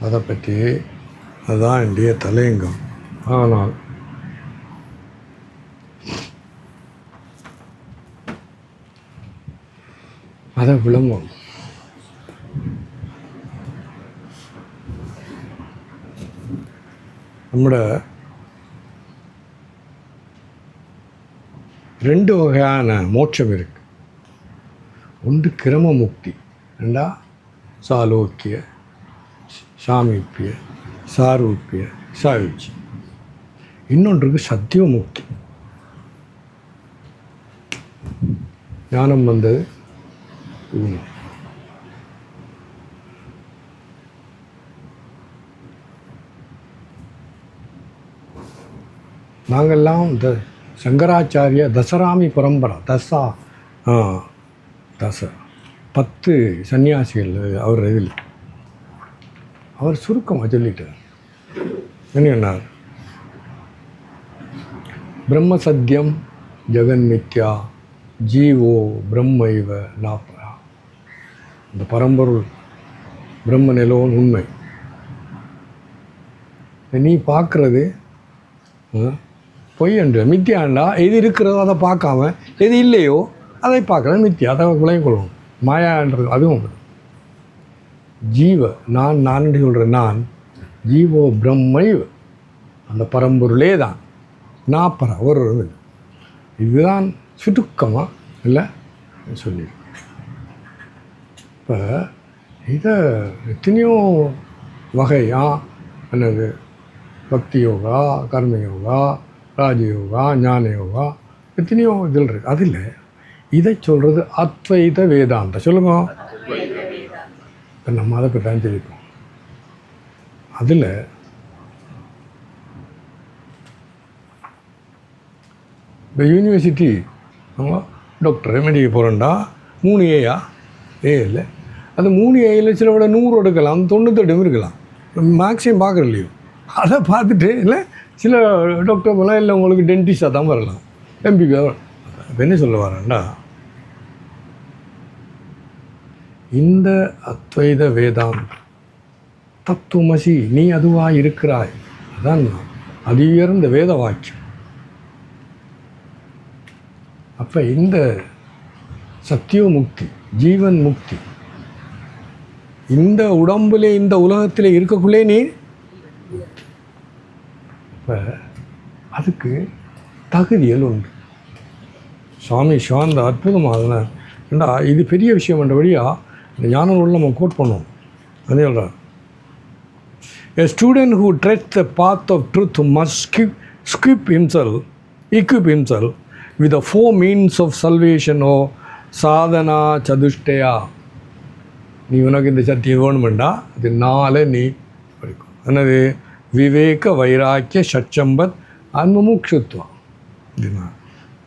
அதை பற்றி அதுதான் என்னுடைய தலையங்கம். ஆனால் அதை விளங்கும். நம்மட 2 வகையான மோட்சம் இருக்கு. ஒன்று கிரம முக்தி, ரெண்டா சாலோக்கிய, சாமீப்பிய, சாரூப்பிய, சாயுச்சி. இன்னொன்றுக்கு சத்திய முக்தி. ஞானம் வந்தது நாங்கள்லாம் இந்த சங்கராச்சாரிய தசராமி பரம்பரை, தச 10 சன்னியாசிகள். அவர் இதில் அவர் சுருக்கமாக சொல்லிட்டார். என்ன பிரம்ம சத்தியம் ஜெகன் மித்யா ஜீவோ பிரம்மைவ நாப்பரா. இந்த பரம்பொருள் பிரம்ம நிலோன் உண்மை. நீ பார்க்குறது பொய் என்ற மித்தியாண்டா. எது இருக்கிறதோ அதை பார்க்காம எது இல்லையோ அதை பார்க்குறது மித்தியா. அதை விளங்கிக் கொள்ளணும். மாயான்றது அதுவும் ஜீவ நான் சொல்கிறேன். நான் ஜீவோ பிரம்மைவ, அந்த பரம்பொருளே தான். நாப்பரா ஒரு இதுதான் சுருக்கமாக இல்லை சொல்லி. இப்போ இதை எத்தனையோ வகையா என்னது பக்தி யோகா, கர்மயோகா, ராஜயோகா, ஞான யோகா, எத்தனையோ இதில் இருக்குது. அதில் இதை சொல்கிறது அத்வைத வேதாந்தம். சொல்லுங்க. இப்போ நம்ம அதை பற்றி தான் தெரிவிப்போம். அதில் இப்போ யூனிவர்சிட்டி நம்ம டாக்டர் மெடிக்கல் போகிறோண்டா 3 ஏயா இல்லை, அது 3 ஏயில் சில விட 100 எடுக்கலாம், 98 இருக்கலாம். மேக்ஸிமம் பார்க்குற இல்லையோ அதை பார்த்துட்டு இல்லை சில டாக்டர் போனால் இல்லை உங்களுக்கு டென்டிஸ்டாக தான் வரலாம், எம்பிபியாக. என்ன சொல்ல வரேன்டா, இந்த அத்வைத வேதாந்த தத்துவமசி நீ அதுவாக இருக்கிறாய், அதான் அது உயர்ந்த வேத வாக்கியம். அப்போ இந்த சத்திய முக்தி, ஜீவன் முக்தி இந்த உடம்புலே இந்த உலகத்தில் இருக்கக்குள்ளே நீ. இப்போ அதுக்கு தகுதிகள் உண்டு. சுவாமி சிவானந்த அற்புதமாக ஏண்டா இது பெரிய விஷயம் என்றபடியாக இந்த ஞான நூலில் நம்ம கோட் பண்ணுவோம். அதே சொல்கிறார், a student who treads the path of truth must equip himself with the 4 means of salvation or Sadhana சதுஷ்டயா. நீ உனக்கு இந்த சக்தி வேணுமெண்டா அது 4 நீ படிக்கும். என்னது? விவேக, வைராக்கிய, சச்சம்பத், அன்முமுக்ஷுத்வம்.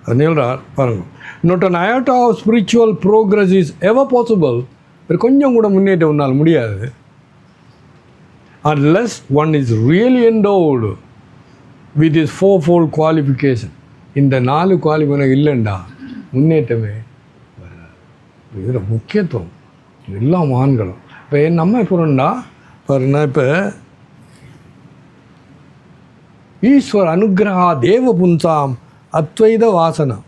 அது சொல்கிறார் பாருங்கள். not an iota of spiritual progress is ever possible. கொஞ்சம் கூட முன்னேற்றம் உன்னால் முடியாது unless one is really endowed with this 4-fold qualification. இந்த 4 குவாலிஃபிகேஷன் இல்லைண்டா முன்னேற்றமே இதில் முக்கியத்துவம் எல்லா மகான்களும். இப்போ நம்ம எப்போண்டா பாருன்னா, இப்போ ஈஸ்வர அனுகிரகா தேவ புன்சாம் அத்வைத வாசனம்.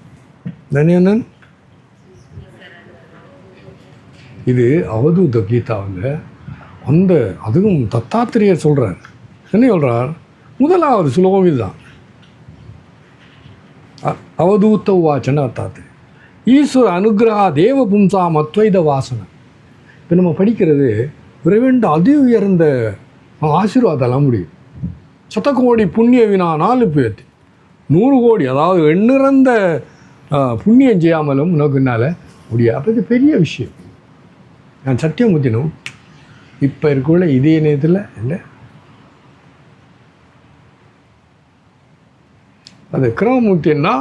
தனியனன் இது அவதூத கீதாவில் அந்த அதுவும் தத்தாத்திரேயர் சொல்கிறார். என்ன சொல்கிறார்? முதலாவது சுலோகம் இதுதான். அவதூத்த வாச்சன அத்தாத்திரேயர் ஈஸ்வர அனுகிரகா தேவ புன்சாம் அத்வைத வாசனம். இப்போ நம்ம படிக்கிறது விரைவேண்ட அதி உயர்ந்த ஆசீர்வாதம்லாம் முடியும். 100 கோடி புண்ணிய வினா 4 பேர்த்து 100 கோடி, அதாவது எண்ணிறந்த புண்ணியம் செய்யாமலும் உனக்கு என்னால் முடியாது. அப்போ இது பெரிய விஷயம். நான் சத்தியமூர்த்தினும் இப்போ இருக்குள்ள இதே நேரத்தில் இல்லை அது கிரமமூர்த்தின்னா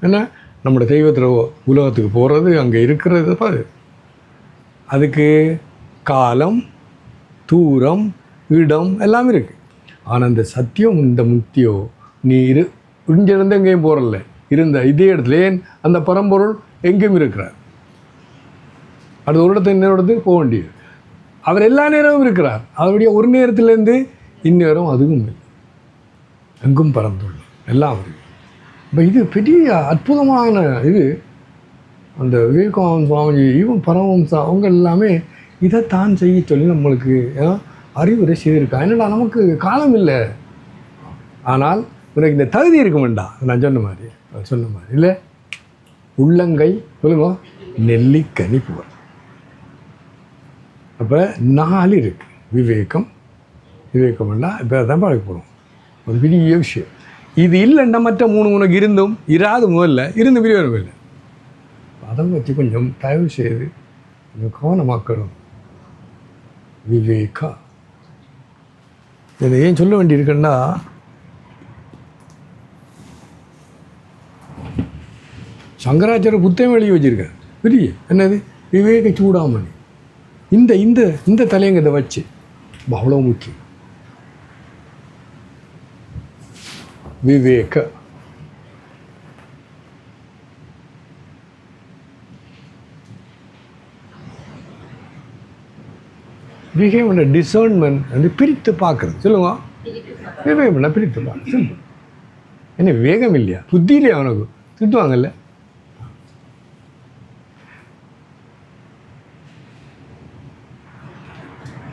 என்ன, நம்மளோட தெய்வத்தில் உலகத்துக்கு போகிறது, அங்கே இருக்கிறது பாரு. அதுக்கு காலம், தூரம், இடம் எல்லாம் இருக்குது. ஆனால் இந்த சத்தியம், இந்த முக்தியோ நீ இங்கிருந்து எங்கேயும் போகிறல்ல, இருந்த இதே இடத்துல ஏன் அந்த பரம்பொருள் எங்கேயும் இருக்கிறார். அது ஒரு இடத்துல இன்னொரு இடத்துக்கு போக வேண்டியது. அவர் எல்லா நேரமும் இருக்கிறார். அவருடைய ஒரு நேரத்திலேருந்து இந்நேரம் அதுவும் இல்லை, எங்கும் பறந்துள்ள எல்லாம் இருக்கு. இப்போ இது பெரிய அற்புதமான இது. அந்த விவேகானந்த சுவாமிஜி இவன் பரமஹம்சா அவங்க எல்லாமே இதைத்தான் செய்ய சொல்லி நம்மளுக்கு அறிவுரை செய்திருக்கா. என்னடா நமக்கு காலம் இல்லை, ஆனால் உனக்கு இந்த தகுதி இருக்க வேண்டாம். நான் சொன்ன மாதிரி இல்லை, உள்ளங்கை சொல்லுங்க நெல்லிக்கனி போகிற. அப்போ 4 இருக்குது. விவேகம்னா இப்போ தான் பழக்க போகிறோம். ஒரு பெரிய விஷயம் இது. இல்லைன்னா மற்ற 3 உனக்கு இருந்தும் இராது, முதல்ல இருந்து பிரிவரும் இல்லை. அதை வச்சு கொஞ்சம் தயவு செய்து கொஞ்சம் கவனமாக்கணும். விவேகா இதை ஏன் சொல்ல வேண்டியிருக்குன்னா, சங்கராச்சாரிய புத்தகம் எழுதி வச்சிருக்கேன் பெரிய. என்னது? விவேக சூடாமணி. இந்த இந்த இந்த தலையங்கத்தை வச்சு அவ்வளோ முக்கியம். விவேக விவேகம்னா டிசர்ன்மெண்ட் வந்து பிரித்து பார்க்குறது. சொல்லுங்க, விவேகம்னா பிரித்து பார்க்குறது. சிம்பிள். என்ன விவேகம் இல்லையா, புத்தி இல்லையா அவனுக்கு? திட்டுவாங்கல்ல.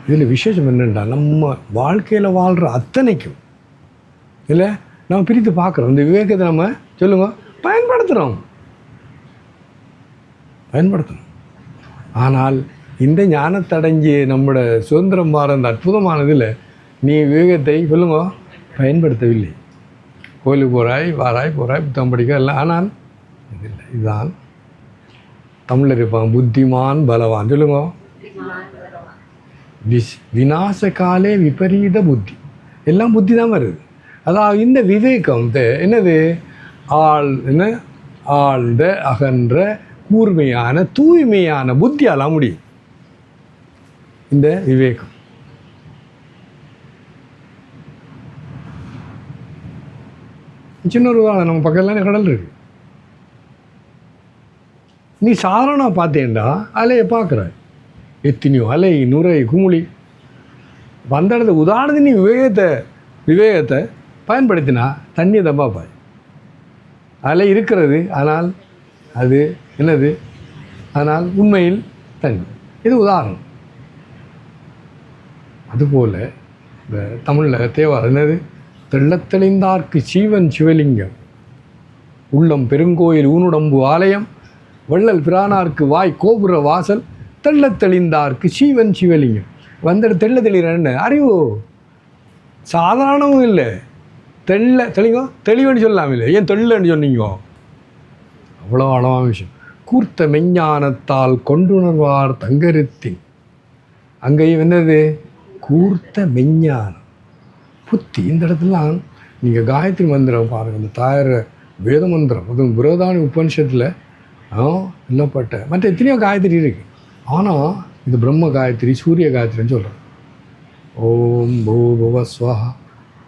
இதில் விசேஷம் என்னென்னா, நம்ம வாழ்க்கையில் வாழ்கிற அத்தனைக்கும் இல்லை நம்ம பிரித்து பார்க்குறோம். இந்த விவேகத்தை நம்ம சொல்லுங்க பயன்படுத்துகிறோம். ஆனால் இந்த ஞானத்தடைஞ்சி நம்மளோட சுதந்திரம் மாற அந்த அற்புதமானதில் நீ விவேகத்தை சொல்லுங்க பயன்படுத்தவில்லை. கோயிலுக்கு போகிறாய் புத்தகம் படிக்க எல்லாம். ஆனால் இதில்லை. இதுதான் தமிழில் இருப்பான் புத்திமான் பலவான். சொல்லுங்க, விநாசகாலே விபரீத புத்தி. எல்லாம் புத்தி தான் வருது. அதாவது இந்த விவேகம் என்னது? ஆழ்ந்த அகன்ற கூர்மையான தூய்மையான புத்தியாலாம் முடியும் இந்த விவேகம். சின்ன ஒரு நம்ம பக்கத்தில் கடல் இருக்கு. நீ சாதாரண பார்த்தேன்டா அலையை பார்க்குற, எத்தனையோ அலை நுரை குமுளி வந்த இடத்துல உதாரணத்துக்கு நீ விவேகத்தை பயன்படுத்தினா தண்ணியை தான் பார்ப்பாய். அலை இருக்கிறது, ஆனால் அது என்னது? ஆனால் உண்மையில் தண்ணி. இது உதாரணம். அதுபோல் இந்த தமிழில் தேவாரம் என்னது? தெள்ளத்தெளிந்தார்க்கு சீவன் சிவலிங்கம், உள்ளம் பெருங்கோயில் ஊனுடம்பு ஆலயம், வள்ளல் பிரானார்க்கு வாய் கோபுர வாசல், தெள்ளத்தெளிந்தார்க்கு சீவன் சிவலிங்கம். வந்துட்டு தெள்ள தெளிகிறன்னு அறிவு சாதாரணமும் இல்லை, தெளிவுன்னு சொல்லலாம் இல்லை. ஏன் தெள்ளன்னு சொன்னீங்க? அவ்வளோ அளவான விஷயம். கூர்த்த மெஞ்ஞானத்தால் கொண்டுணர்வார் தங்கருத்தின். அங்கேயும் என்னது? கூர்த்த மெஞ்ஞானம் புத்தி. இந்த இடத்துலாம் நீங்கள் காயத்ரி மந்திரம் பாருங்கள், இந்த தாயார வேத மந்திரம், அதுவும் புரதானி உபனிஷத்தில் இல்லப்பட்ட மற்ற எத்தனையோ காயத்ரி இருக்குது. ஆனால் இது பிரம்ம காயத்ரி, சூரிய காயத்ரின்னு சொல்கிறோம். ஓம் பூபுவ ஸ்வஹ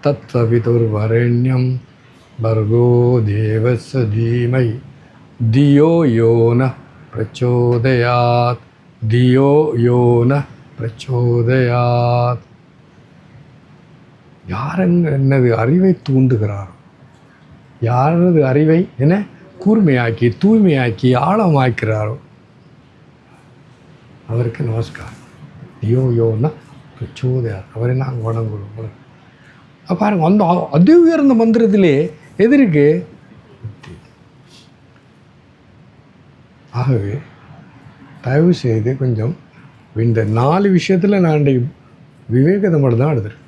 தத்சவிதுர்வரெண்யம் பர்கோ தேவஸ்ய தீமை தியோ யோன பிரச்சோதயாத், தியோ யோன பிரச்சோதயாத். யார் என்னது அறிவை தூண்டுகிறாரோ, யாரது அறிவை என்ன கூர்மையாக்கி தூய்மையாக்கி ஆழமாக்கிறாரோ அவருக்கு நமஸ்காரம். தியோ யோன பிரச்சோதயாத், அவரை நாங்கள் வணங்குறோம். பாருங்க, அந்த அதி உயர்ந்த மந்திரத்திலே எதிர்க்கு புத்தி. ஆகவே தயவு செய்து கொஞ்சம் இந்த 4 விஷயத்தில் நான் விவேகத்தை மட்டும் தான் எடுத்துருக்கேன்.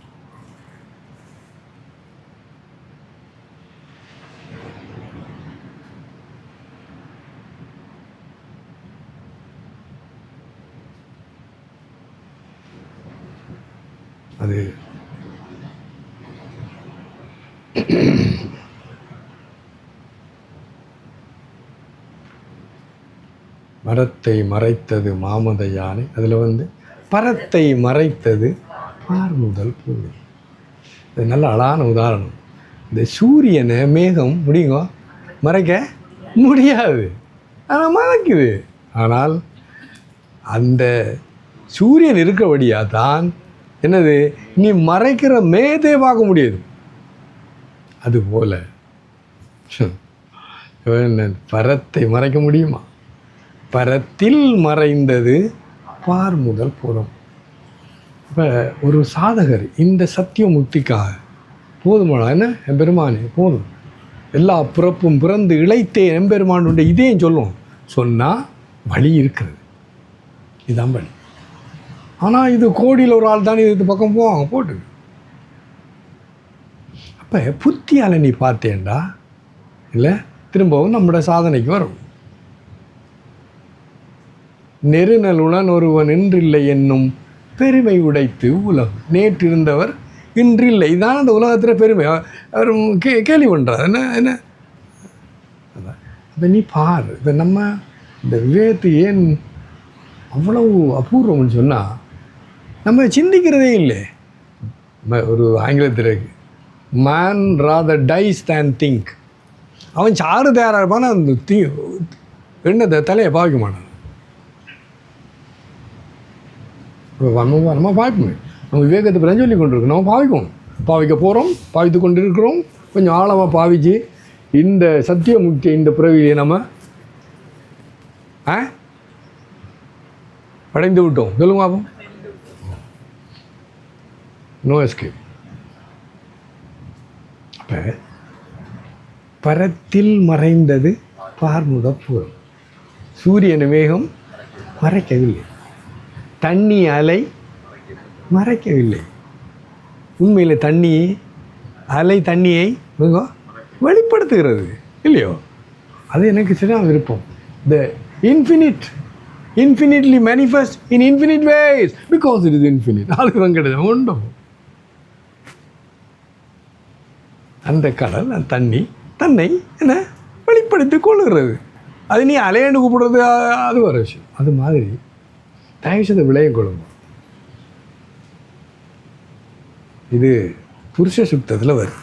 அது மரத்தை மறைத்தது மாமத யானை, அதில் பரத்தை மறைத்தது பார்முதல் பூமி. இது நல்ல அழகான உதாரணம். இந்த சூரியனை மேகம் முடியுங்க மறைக்க முடியாது, ஆனால் மறைக்குது. ஆனால் அந்த சூரியன் இருக்கிறபடியா தான் என்னது நீ மறைக்கிற மேதே பார்க்க முடியாது. அதுபோல் பரத்தை மறைக்க முடியுமா? பரத்தில் மறைந்தது பார் முதல் புறம். இப்போ ஒரு சாதகர் இந்த சத்திய முக்திக்காக போதுமானா என்ன எம்பெருமானே போதும், எல்லா பிறப்பும் பிறந்து இழைத்தே எம்பெருமானுடைய இதையும் சொல்லும் சொன்னால் வழி இருக்கிறது, இதுதான் வழி. ஆனால் இது கோடியில் ஒரு ஆள் தான் இது பக்கம் போவாங்க போட்டு. அப்போ புத்தியால் நீ பார்த்தேன்டா இல்லை திரும்பவும் நம்முடைய சாதனைக்கு வரும். நெருநலுடன் ஒருவன் இன்றில்லை என்னும் பெருமை உடைத்து உலகம் நேற்று இருந்தவர் இன்றில்லை, இதான் அந்த உலகத்தில் பெருமை. அவர் கேள்வி பண்ணுறார் என்ன என்ன அப்போ நீ பார். இப்போ நம்ம இந்த விவேகத்தை ஏன் அவ்வளவு அபூர்வம்னு சொன்னால் நம்ம சிந்திக்கிறதே இல்லை. ஒரு ஆங்கிலத்தில் இருக்கு, மேன் ராதர் டைஸ் தேன் திங்க். அவன் சாறு தயாராக இருப்பான், அந்த எண்ணத்தை தலையை பாவிக்க மாட்டான். நம்ம பாவிப்போமே, நம்ம விவேகத்தை பிறகு சொல்லி கொண்டிருக்கோம், நம்ம பாவிக்கணும், பாவிக்க போகிறோம், பாவித்து கொண்டு இருக்கிறோம். கொஞ்சம் ஆழமாக பாவிச்சு இந்த சத்திய முக்தியை இந்த பிறவியை நம்ம அடைந்து விட்டோம். சொல்லுங்க பாப்போம். No escape. அப்போ பரத்தில் மறைந்தது பார்முதப்புறம். சூரியன் மேகம் மறைக்கவில்லை, தண்ணி அலை மறைக்கவில்லை. உண்மையில் தண்ணி அலை தண்ணியை மிக வெளிப்படுத்துகிறது இல்லையோ? அது எனக்கு சரியான விருப்பம். The infinitely manifest in infinite ways because it is infinite. அதுக்கு தான் கிடையாது ஒன்றும். அந்த கடல் அந்த தண்ணி தன்னை என்ன வெளிப்படுத்தி கொள்ளுகிறது. அது நீ அலையாண்டு கூப்பிடுறது அது ஒரு விஷயம். அது மாதிரி தயவுசெய்து விளைய கொள்ளுங்க. இது புருஷ சுத்தத்தில் வருது.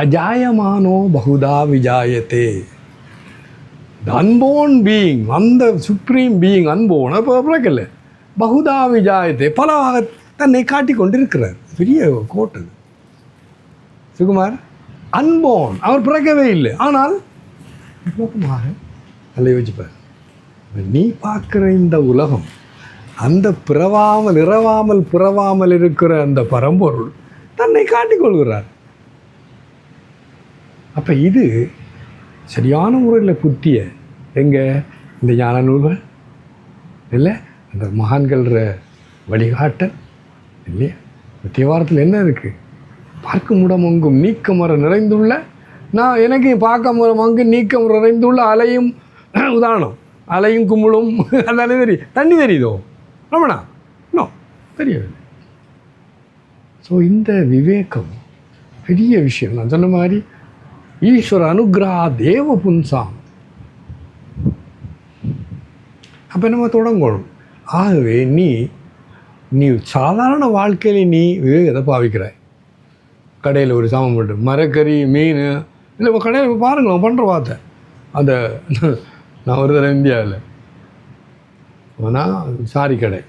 அஜாயமானோ பகுதா விஜாயத்தே. அன்போன் பீயிங், அந்த சுப்ரீம் பீயிங் அன்போன் அப்போ பிறக்கல, பகுதா விஜாயத்தே பலவாக தன்னை காட்டி கொண்டிருக்கிறார். பெரிய கோட்டு சுகுமார். அன்போன் அவர் பிறக்கவே இல்லை, ஆனால் உலகமாக அல்ல யோசிப்பார். நீ பார்க்குற இந்த உலகம் அந்த பிறவாமல் இரவாமல் பிறவாமல் இருக்கிற அந்த பரம்பொருள் தன்னை காட்டிக்கொள்கிறார். அப்போ இது சரியான முறையில் புத்திய எங்கே இந்த ஞான நூல்கள் இல்லை, அந்த மகான்கள்ற வழிகாட்டல் இல்லையா? தேவாரத்தில் என்ன இருக்குது? பார்க்க முடமங்கும் நீக்கமர நிறைந்துள்ள நான் எனக்கு பார்க்க முடமங்கு நீக்கம் நிறைந்துள்ள அலையும் உதாரணம், அலையும் கும்பலும் அதானே தெரியும். தண்ணி தெரியுதோ ரமணா? இன்னும் தெரியவில்லை. ஸோ இந்த விவேகம் பெரிய விஷயம். நான் சொன்ன மாதிரி ஈஸ்வர அனுகிரகா தேவ புன்சாம். அப்போ நம்ம தொடங்கணும். ஆகவே நீ சாதாரண வாழ்க்கையில் நீ விவேகத்தை பாவிக்கிறாய். கடையில் ஒரு சாமான் போட்டு மரக்கறி மீன் இல்லை கடையில் பாருங்களேன் பண்ணுற வார்த்தை. அந்த நான் ஒரு தடவை இந்தியாவில் ஆனால் சாரி கடை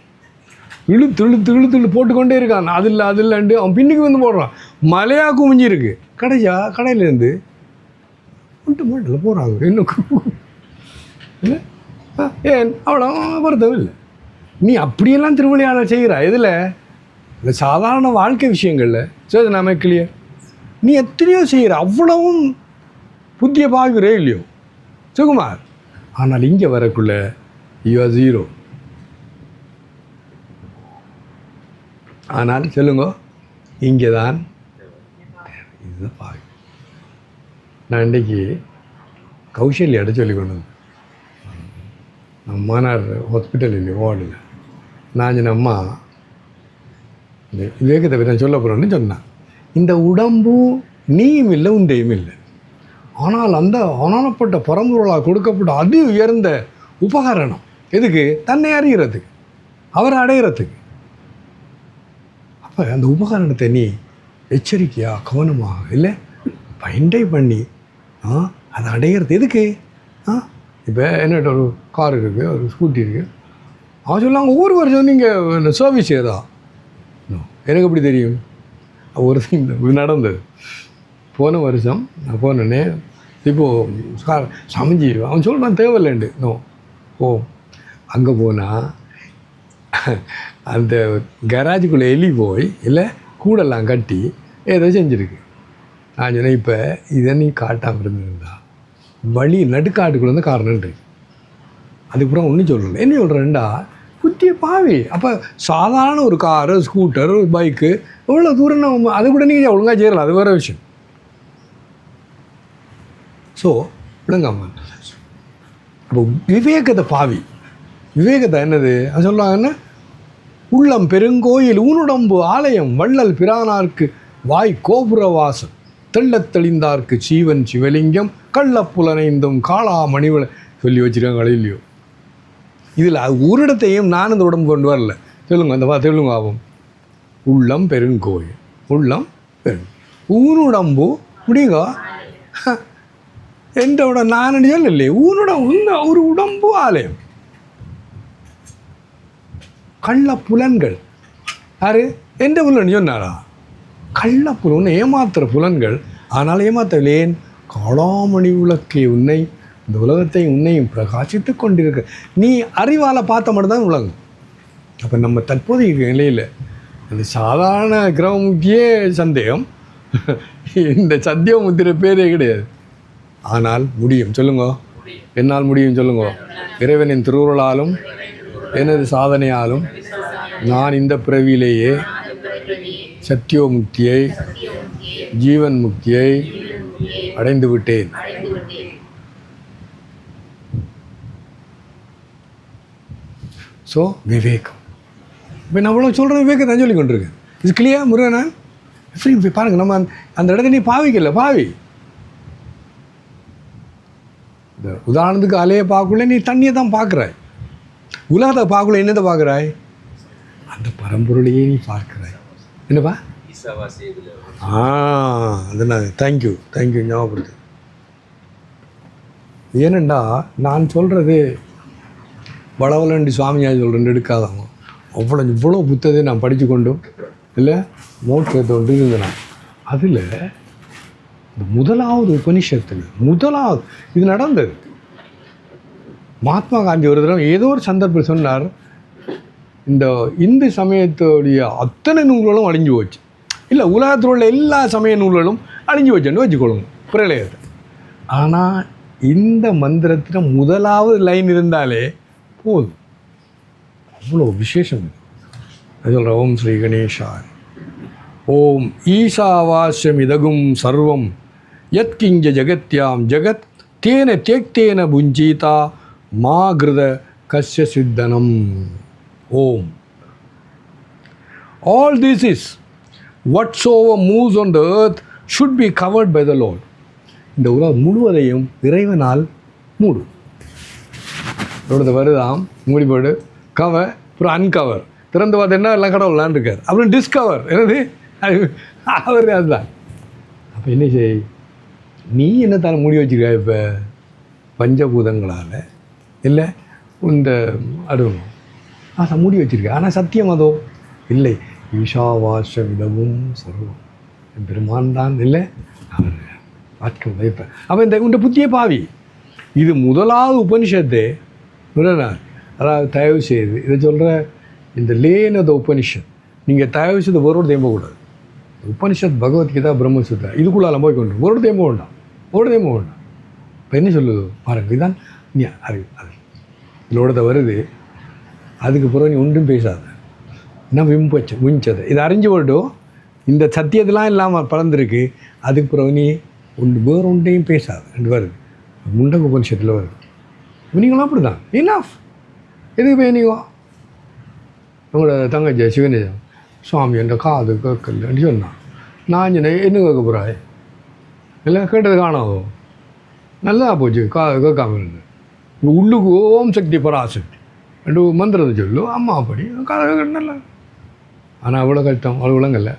இழுத்து இழுத்து இழுத்து இழுத்து போட்டுக்கொண்டே இருக்கான். அது இல்லைன்ட்டு அவன் பின்னுக்கு வந்து போடுறான். மலையாக குமிஞ்சிருக்கு. கடையிலேருந்து மாட்டில் போகிறாங்க. இன்னும் இல்லை ஏன் அவ்வளோ வருத்தம் இல்லை. நீ அப்படியெல்லாம் திருவிளையாடல் செய்கிறா இதில் இந்த சாதாரண வாழ்க்கை விஷயங்களில் சரி நாம கிளியர். நீ எத்தனையோ செய்கிற, அவ்வளவும் புத்திய பார்க்குறே இல்லையோ சுகுமார். ஆனால் இங்கே வரக்குள்ள யூ ஆர் ஜீரோ. ஆனால் சொல்லுங்க, இங்கே தான் இதுதான் பார்க்க. நான் இன்றைக்கி கௌசல்யாட்ட சொல்லி கொண்டு வந்தேன். நம்ம மாநாடு ஹாஸ்பிட்டல் இல்லை வார்டில். நான் சொன்ன அம்மா இந்த விவேகத்தை பற்றி நான் சொல்ல போகிறேன்னு சொன்னேன். இந்த உடம்பு நீயும் இல்லை உண்டையும் இல்லை, ஆனால் அந்த ஆனானப்பட்ட பரம்பொருளாக கொடுக்கப்பட்ட அதி உயர்ந்த உபகரணம் எதுக்கு? தன்னை அறிகிறதுக்கு, அவரை அடையிறதுக்கு. அப்போ அந்த உபகரணத்தை நீ எச்சரிக்கையாக கவனமாக இல்லை பைண்டை பண்ணி அதை அடையிறது எதுக்கு? இப்போ என்னட்ட ஒரு கார் இருக்குது, ஒரு ஸ்கூட்டி இருக்குது, அவன் சொல்லாங்க ஒவ்வொரு வருஷம் நீங்கள் சர்வீஸ் ஏதா எனக்கு எப்படி தெரியும் ஒரு இது நடந்தது போன வருஷம் நான் போனேன்னே இப்போது சமைஞ்சி அவன் சொல்கிறான் தேவையில்லைண்டு நோ ஓ அங்கே போனால் அந்த கராஜுக்குள்ளே எலி போய் இல்லை கூடெல்லாம் கட்டி ஏதோ செஞ்சுருக்கு. நான் சொன்னேன் இப்போ இதை நீ காட்டாமல் இருந்திருந்தா வழி நடுக்காட்டுக்குள்ளே வந்து காரணம்ன்றது. அதுக்கப்புறம் ஒன்றும் சொல்லலை. என்ன சொல்கிறேன்டா குட்டிய பாவி. அப்போ சாதாரண ஒரு காரு ஸ்கூட்டர் ஒரு பைக்கு எவ்வளோ தூரம் நம்ம அது கூட நீங்கள் ஒழுங்காக செய்யலாம், அது வேறு விஷயம். ஸோ விளங்காம அப்போ விவேகத்தை பாவி. விவேகத்தை என்னது அது சொல்லுவாங்கன்னா உள்ளம் பெருங்கோயில் ஊனுடம்பு ஆலயம் வள்ளல் பிரானார்க்கு வாய் கோபுரவாசம் தெள்ளத் தெளிந்தார்க்கு சீவன் சிவலிங்கம் கள்ளப்புலனைந்தும் காளா மணிவளை சொல்லி வச்சுருக்காங்க இல்லையோ. இதில் ஒரு இடத்தையும் நான் இந்த உடம்பு கொண்டு வரல. சொல்லுங்க அந்த தெலுங்கு ஆகும். உள்ளம் பெருங்கோயில் உள்ளம் பெரும் ஊனுடம்பு முடியுங்க எந்த உடம்பு நான் சொல்லலையே ஊனுடம் ஒரு உடம்பு ஆலயம் கள்ள புலன்கள் யாரு எந்த புலன் சொன்னாரா கள்ள புலன் ஏமாத்துற புலன்கள். ஆனால் ஏமாத்தலேன் காளாமணி விளக்கே உன்னை இந்த உலகத்தை உன்னையும் பிரகாசித்து கொண்டிருக்க நீ அறிவால் பார்த்த மட்டும்தான் உலகம். அப்போ நம்ம தற்போதைய நிலையில் அந்த சாதாரண கிரகமுக்கிய சந்தேகம் இந்த சத்தியம் முத்திர பேரே கிடையாது. ஆனால் முடியும் சொல்லுங்க, என்னால் முடியும் சொல்லுங்க. இறைவனின் திருவுருளாலும் எனது சாதனையாலும் நான் இந்த பிறவியிலேயே சத்தியோ முக்தியை ஜீவன் முக்தியை அடைந்து விட்டேன். ஸோ விவேகம். இப்போ நான் அவ்வளோ சொல்கிற விவேகம் நான் சொல்லி கொண்டிருக்கேன். இது கிளியர் முருகனா எப்படி பாருங்கள். நம்ம அந்த இடத்த நீ பாவிக்கல பாவி. இந்த உதாரணத்துக்கு அலையை பார்க்கல நீ தண்ணியை தான் பார்க்குறாய். உலகத்தை பார்க்கல என்னத்தை பார்க்குறாய்? அந்த பரம்பொருளையே நீ பார்க்குறாய். என்னப்பா அதனால் தேங்க்யூ ஞாபகப்படுத்து. ஏனெண்டா நான் சொல்கிறது வளவலண்டி சுவாமியார் சொல்கிறேன் எடுக்காதவங்க இவ்வளோ புத்தகத்தை நான் படித்து கொண்டும் இல்லை மோட்சத்தை கொண்டு இருந்தேன். அதில் இந்த முதலாவது உபனிஷத்தில் முதலாவது இது நடந்தது. மகாத்மா காந்தி ஒரு தடவை ஏதோ ஒரு சந்தர்ப்பம் சொன்னார், இந்த இந்து சமயத்துடைய அத்தனை நூல்களும் அழிஞ்சு போச்சு. இல்லை உலகத்தில் உள்ள எல்லா சமய நூல்களும் அழிஞ்சு வச்சுன்னு வச்சுக்கொள்ளுங்க பிரளயத்தை. ஆனால் இந்த மந்திரத்தில் முதலாவது லைன் இருந்தாலே போதும், அவ்வளோ விசேஷம். அது சொல்கிற ஓம் ஸ்ரீ கணேஷாய். ஓம் ஈசாவாஸ்யம் இதகும் சர்வம் யத் கிஞ்ச ஜகத்யாம் ஜகத் தேன தேக்தேன புஞ்சீதா மா கிருத கஸ்ய சித்தனம். ஓம். All this is whatsoever moves on the earth should be covered by the Lord. இந்த உலகம் முழுவதையும் இறைவனால் மூடு. இதோட வருதாம் மூடிப்போடு கவர் அப்புறம் அன்கவர் திறந்து பார்த்து என்ன எல்லாம் கடவுளான் இருக்கார். அப்புறம் டிஸ்கவர் என்னது அவர் அதுதான். அப்போ என்ன செய் நீ என்னத்தான மூடி வச்சுருக்க? இப்போ பஞ்சபூதங்களால் இல்லை இந்த அடுவணும் அதை மூடி வச்சுருக்க. ஆனால் சத்தியம் அதோ இல்லை. ஈஷாவாசம் இதவும் சர்வம் பெருமான் தான் இல்லை அவர் ஆட்கள் வைப்பேன். அப்போ இந்த புத்திய பாவி இது முதலாவது உபனிஷத்து விடனார். அதாவது தயவு செய்து இதை சொல்கிற இந்த லேனத உபனிஷத் நீங்கள் தயவு செய்து ஒருவோடு தேம்பக்கூடாது. உபனிஷத் பகவத்கீதா பிரம்மசூத்ரா இதுக்குள்ளால போய் கொண்டு ஒரு தேம்ப வேண்டாம், ஒரு தேம்ப வேண்டாம். இப்போ என்ன சொல்லுது பாருங்கள், இதுதான் நீ அறிவு. அது இதோட வருது. அதுக்கு பிறகு நீ ஒன்றும் பேசாத. நான் விஞ்சதை இதை அறிஞ்சு விட்டும் இந்த சத்தியத்தெலாம் இல்லாமல் பறந்துருக்கு. அதுக்கு பிறகு நீ வேறு ஒன்றையும் பேசாத ரெண்டு வருது. முண்டக உபனிஷத்தில் வருது. நீங்களும் அப்படி தான் இனாஃப். எதுக்கு போய் நீங்கள் உங்களோட தங்கச்சி சிவனேஜம் சுவாமி என்ற காது கேட்கலன்னு சொன்னான். நான் சொன்னேன் என்ன கேட்க போகிறாய்? இல்லை கேட்டது காணாதோ? நல்லா போச்சு காது கேட்காம இருந்து. உள்ளுக்கு ஓம் சக்தி பராசக்தி ரெண்டு மந்திரத்தை சொல்லு அம்மா அப்படி காதை கேட்க நல்லா. ஆனால் அவ்வளோ கஷ்டம் அவ்வளோ விளங்கலை.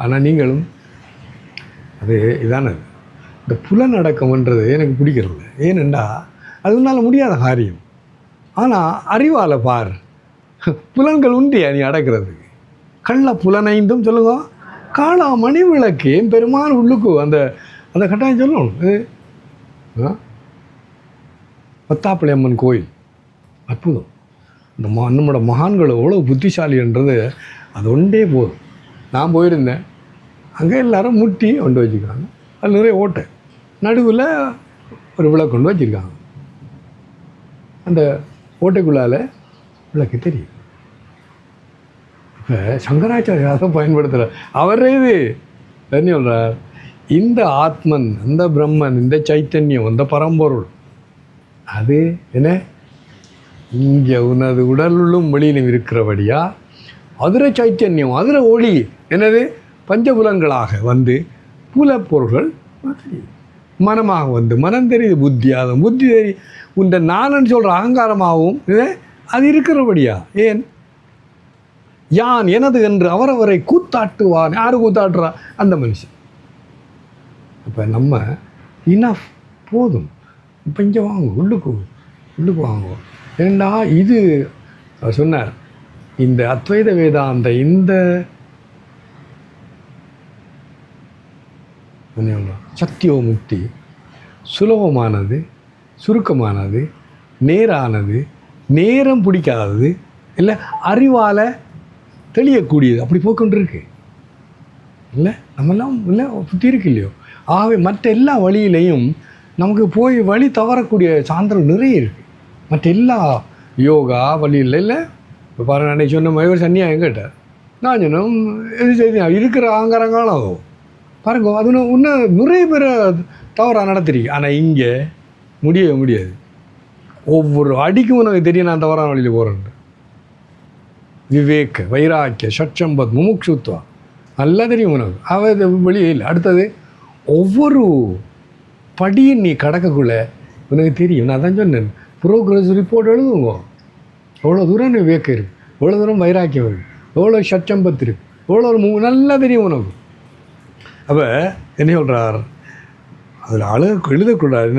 ஆனால் நீங்களும் அது இதானது இந்த புலநடக்கம்ன்றது எனக்கு பிடிக்கிறதில்ல. ஏனெண்டா அது உன்னால் முடியாத காரியம். ஆனால் அறிவால் பார் புலன்கள் உண்டியா நீ அடக்கிறதுக்கு? கள்ள புலனைந்தும் சொல்லுங்க காளா மணி விளக்கு என் பெருமான் உள்ளுக்கு அந்த அந்த கட்டாயம் சொல்லணும். இது பத்தாப்பிள்ளை அம்மன் கோயில் அற்புதம். இந்த நம்மளோட மகான்கள் எவ்வளோ புத்திசாலின்றது அது ஒன்றே போதும். நான் போயிருந்தேன், அங்கே எல்லோரும் முட்டி கொண்டு வச்சுருக்காங்க, அது நிறைய ஓட்டை, நடுவில் ஒரு விளக்கு கொண்டு வச்சுருக்காங்க. அந்த ஓட்டைக்குள்ளால் விளக்கு தெரியும். இப்போ சங்கராச்சாரியாரை பயன்படுத்துகிற அவரே இது என்ன சொல்கிறார், இந்த ஆத்மன், அந்த பிரம்மன், இந்த சைத்தன்யம், அந்த பரம்பொருள் அது என்ன இங்கே உனது உடலுள்ளும் வெளியிலும் இருக்கிறபடியா அதிர சைத்தன்யம், அதிர ஒளி என்னது பஞ்சபுலங்களாக வந்து புலப்பொருள்கள் மனமாக வந்து மனம் தெரியுது, புத்தியாகும், புத்தி தெரி உண்ட நானன்னு சொல்கிற அகங்காரமாகவும் அது இருக்கிறபடியா. ஏன் யான் எனது என்று அவரவரை கூத்தாட்டுவான். யார் கூத்தாட்டுறா? அந்த மனுஷன். இப்போ நம்ம இனஃப் போதும், இப்போ இங்கே வாங்க, உள்ளுக்கு வாங்குவோம். ஏண்டா இது சொன்னார், இந்த அத்வைத வேதாந்த இந்த சத்தியோ முக்தி சுலபமானது, சுருக்கமானது, நேரானது, நேரம் பிடிக்காதது, இல்லை அறிவால் தெளியக்கூடியது. அப்படி போய்கொண்டிருக்கு இல்லை, நம்மெல்லாம் இல்லை சுற்றி இருக்கு இல்லையோ. ஆகவே மற்ற எல்லா வழியிலையும் நமக்கு போய் வழி தவறக்கூடிய சான்றுகள் நிறைய இருக்குது. மற்ற எல்லா யோகா வழியில் இல்லை. இப்போ பாருங்கள், அன்றைக்கி சொன்ன மாதிரி சன்னியாயம் கேட்டார், நான் சொன்னோம் எது செய்தி இருக்கிற ஆங்காரங்களும் ஆகும் பாருங்க, அது இன்னும் நிறைய பேரை தவறாக நடத்திருக்கு. ஆனால் இங்கே முடியவே முடியாது. ஒவ்வொரு அடிக்கும் உனக்கு தெரியும் நான் தவறான வழியில் போகிறேன். விவேக, வைராக்கிய, சட்சம்பத், முமுட்சுத்வா நல்லா தெரியும் உனக்கு. அது வெளியே இல்லை. அடுத்தது ஒவ்வொரு படியும் நீ கடக்கக்குள்ள உனக்கு தெரியும். நான் தான் சொன்னேன், ப்ரோக்ரஸ் ரிப்போர்ட் எழுதுங்க. எவ்வளோ தூரம் விவேக்கம் இருக்குது, எவ்வளோ தூரம் வைராக்கியம் இருக்குது, எவ்வளோ சட்சம்பத்து இருக்குது, எவ்வளோ நல்லா தெரியும் உனக்கு. அப்போ என்ன சொல்கிறார், அதில் எழுதக்கூடாது.